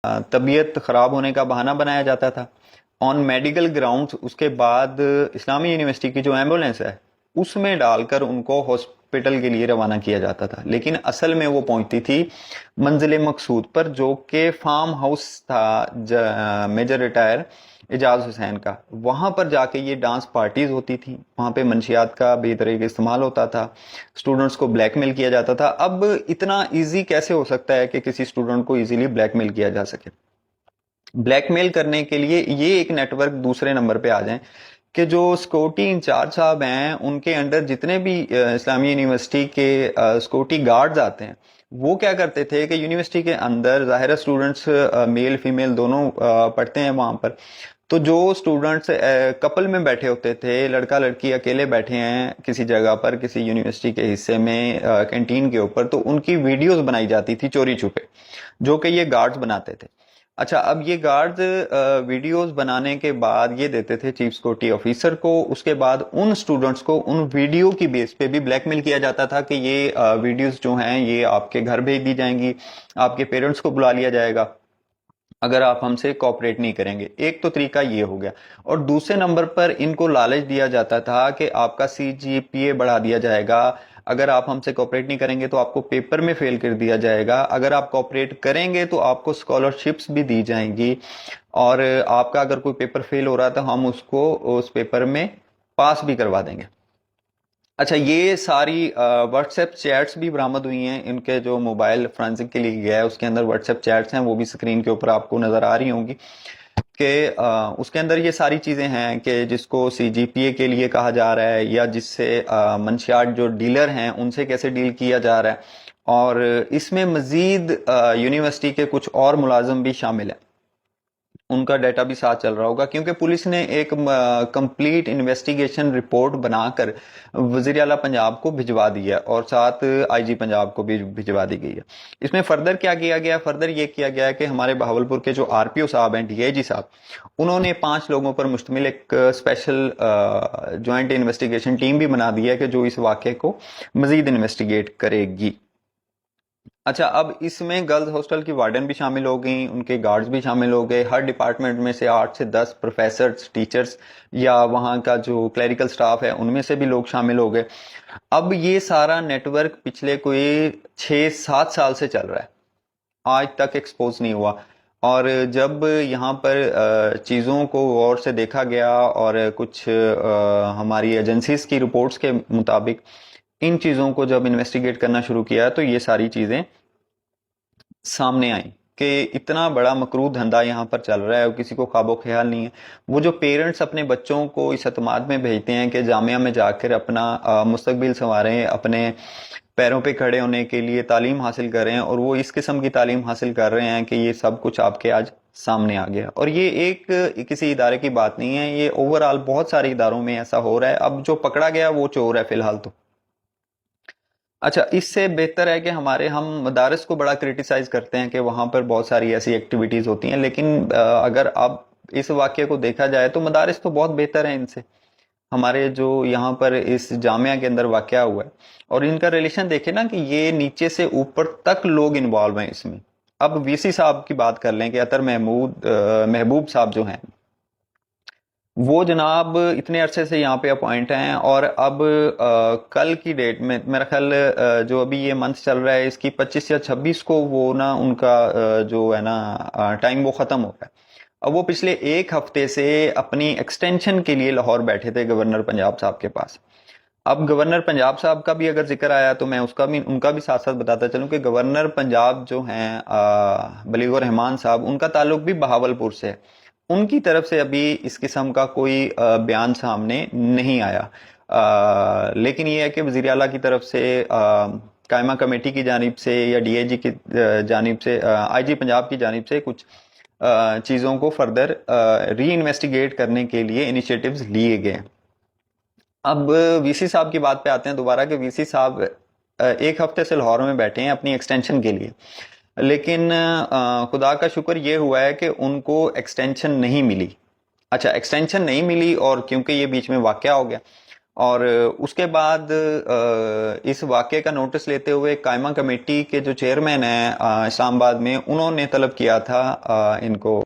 طبیعت خراب ہونے کا بہانہ بنایا جاتا تھا آن میڈیکل گراؤنڈز. اس کے بعد اسلامی یونیورسٹی کی جو ایمبولینس ہے اس میں ڈال کر ان کو ہاسپٹل کے لیے روانہ کیا جاتا تھا، لیکن اصل میں وہ پہنچتی تھی منزل مقصود پر، جو کہ فارم ہاؤس تھا میجر ریٹائر اعجاز حسین کا. وہاں پر جا کے یہ ڈانس پارٹیز ہوتی تھیں، وہاں پہ منشیات کا بے طریقے استعمال ہوتا تھا، اسٹوڈنٹس کو بلیک میل کیا جاتا تھا. اب اتنا ایزی کیسے ہو سکتا ہے کہ کسی اسٹوڈنٹ کو ایزیلی بلیک میل کیا جا سکے؟ بلیک میل کرنے کے لیے یہ ایک نیٹ ورک دوسرے نمبر پہ آ جائیں کہ جو سیکورٹی انچارج صاحب ہیں ان کے انڈر جتنے بھی اسلامی یونیورسٹی کے سیکورٹی گارڈز آتے ہیں، وہ کیا کرتے تھے کہ یونیورسٹی کے اندر ظاہر اسٹوڈنٹس میل فیمیل دونوں پڑھتے ہیں وہاں پر، تو جو اسٹوڈنٹس کپل میں بیٹھے ہوتے تھے، لڑکا لڑکی اکیلے بیٹھے ہیں کسی جگہ پر کسی یونیورسٹی کے حصے میں کینٹین کے اوپر، تو ان کی ویڈیوز بنائی جاتی تھی چوری چھپے، جو کہ یہ گارڈز بناتے تھے. اچھا، اب یہ گارڈز ویڈیوز بنانے کے بعد یہ دیتے تھے چیف سیکورٹی آفیسر کو. اس کے بعد ان سٹوڈنٹس کو ان ویڈیو کی بیس پہ بھی بلیک میل کیا جاتا تھا کہ یہ ویڈیوز جو ہیں یہ آپ کے گھر بھیج دی جائیں گی، آپ کے پیرنٹس کو بلا لیا جائے گا اگر آپ ہم سے کوآپریٹ نہیں کریں گے. ایک تو طریقہ یہ ہو گیا، اور دوسرے نمبر پر ان کو لالچ دیا جاتا تھا کہ آپ کا CGPA بڑھا دیا جائے گا، اگر آپ ہم سے کوآپریٹ نہیں کریں گے تو آپ کو پیپر میں فیل کر دیا جائے گا، اگر آپ کوآپریٹ کریں گے تو آپ کو اسکالرشپس بھی دی جائیں گی، اور آپ کا اگر کوئی پیپر فیل ہو رہا تو ہم اس کو اس پیپر میں پاس بھی کروا دیں گے. اچھا، یہ ساری واٹس ایپ چیٹس بھی برآمد ہوئی ہیں، ان کے جو موبائل فرانسک کے لیے گیا ہے اس کے اندر واٹس ایپ چیٹس ہیں، وہ بھی اسکرین کے اوپر آپ کو نظر آ رہی ہوں گی کہ اس کے اندر یہ ساری چیزیں ہیں کہ جس کو CGPA کے لیے کہا جا رہا ہے، یا جس سے منشیات جو ڈیلر ہیں ان سے کیسے ڈیل کیا جا رہا ہے. اور اس میں مزید یونیورسٹی کے کچھ اور ملازم بھی شامل ہیں، ان کا ڈیٹا بھی ساتھ چل رہا ہوگا، کیونکہ پولیس نے ایک کمپلیٹ انویسٹیگیشن رپورٹ بنا کر وزیر اعلیٰ پنجاب کو بھجوا دی ہے، اور ساتھ IG پنجاب کو بھی بھجوا دی گئی ہے. اس میں فردر کیا کیا گیا؟ فردر یہ کیا گیا ہے کہ ہمارے بہاولپور کے جو RPO صاحب ہیں، DIG صاحب، انہوں نے 5 لوگوں پر مشتمل ایک اسپیشل جوائنٹ انویسٹیگیشن ٹیم بھی بنا دی ہے کہ جو اس واقعے کو مزید انویسٹیگیٹ کرے گی. اچھا، اب اس میں گرلز ہاسٹل کی وارڈن بھی شامل ہو گئیں، ان کے گارڈز بھی شامل ہو گئے، ہر ڈپارٹمنٹ میں سے 8 سے 10 پروفیسرز، ٹیچرز یا وہاں کا جو کلیریکل سٹاف ہے ان میں سے بھی لوگ شامل ہو گئے. اب یہ سارا نیٹ ورک پچھلے کوئی 6-7 سال سے چل رہا ہے، آج تک ایکسپوز نہیں ہوا. اور جب یہاں پر چیزوں کو غور سے دیکھا گیا اور کچھ ہماری ایجنسیز کی رپورٹس کے مطابق ان چیزوں کو جب انویسٹیگیٹ کرنا شروع کیا تو یہ ساری چیزیں سامنے آئیں کہ اتنا بڑا مکروہ دھندا یہاں پر چل رہا ہے اور کسی کو خواب و خیال نہیں ہے. وہ جو پیرنٹس اپنے بچوں کو اس اعتماد میں بھیجتے ہیں کہ جامعہ میں جا کر اپنا مستقبل سنواریں، اپنے پیروں پہ کھڑے ہونے کے لیے تعلیم حاصل کر رہے ہیں، اور وہ اس قسم کی تعلیم حاصل کر رہے ہیں کہ یہ سب کچھ آپ کے آج سامنے آ گیا. اور یہ ایک کسی ادارے کی بات نہیں ہے، یہ اوورآل بہت سارے اداروں میں ایسا ہو رہا ہے. اب جو پکڑا گیا وہ چور ہے فی الحال تو. اچھا، اس سے بہتر ہے کہ ہم مدارس کو بڑا کرٹیسائز کرتے ہیں کہ وہاں پر بہت ساری ایسی ایکٹیویٹیز ہوتی ہیں، لیکن اگر اب اس واقعے کو دیکھا جائے تو مدارس تو بہت بہتر ہیں ان سے. ہمارے جو یہاں پر اس جامعہ کے اندر واقعہ ہوا ہے اور ان کا ریلیشن دیکھیں نا کہ یہ نیچے سے اوپر تک لوگ انوالو ہیں اس میں. اب VC صاحب کی بات کر لیں کہ اطہر محبوب صاحب جو ہیں وہ جناب اتنے عرصے سے یہاں پہ اپوائنٹ ہیں، اور اب کل کی ڈیٹ میں میرا خیال جو ابھی یہ منتھ چل رہا ہے اس کی 25 یا 26 کو وہ نا ان کا جو ہے نا ٹائم وہ ختم ہو رہا ہے. اب وہ پچھلے 1 ہفتے سے اپنی ایکسٹینشن کے لیے لاہور بیٹھے تھے گورنر پنجاب صاحب کے پاس. اب گورنر پنجاب صاحب کا بھی اگر ذکر آیا تو میں ان کا بھی ساتھ ساتھ بتاتا چلوں کہ گورنر پنجاب جو ہیں بلیغ الرحمان صاحب، ان کا تعلق بھی بہاولپور سے ہے. ان کی طرف سے ابھی اس قسم کا کوئی بیان سامنے نہیں آیا، لیکن یہ ہے کہ وزیر اعلیٰ کی طرف سے قائمہ کمیٹی کی جانب سے یا DIG کی جانب سے IG پنجاب کی جانب سے کچھ چیزوں کو فردر ری انویسٹیگیٹ کرنے کے لیے انیشیٹیوز لیے گئے. اب VC صاحب کی بات پہ آتے ہیں دوبارہ کہ VC صاحب 1 ہفتے سے لاہور میں بیٹھے ہیں اپنی ایکسٹینشن کے لیے، لیکن خدا کا شکر یہ ہوا ہے کہ ان کو ایکسٹینشن نہیں ملی. اچھا، ایکسٹینشن نہیں ملی، اور کیونکہ یہ بیچ میں واقعہ ہو گیا اور اس کے بعد اس واقعے کا نوٹس لیتے ہوئے قائمہ کمیٹی کے جو چیئرمین ہیں اسلام آباد میں، انہوں نے طلب کیا تھا ان کو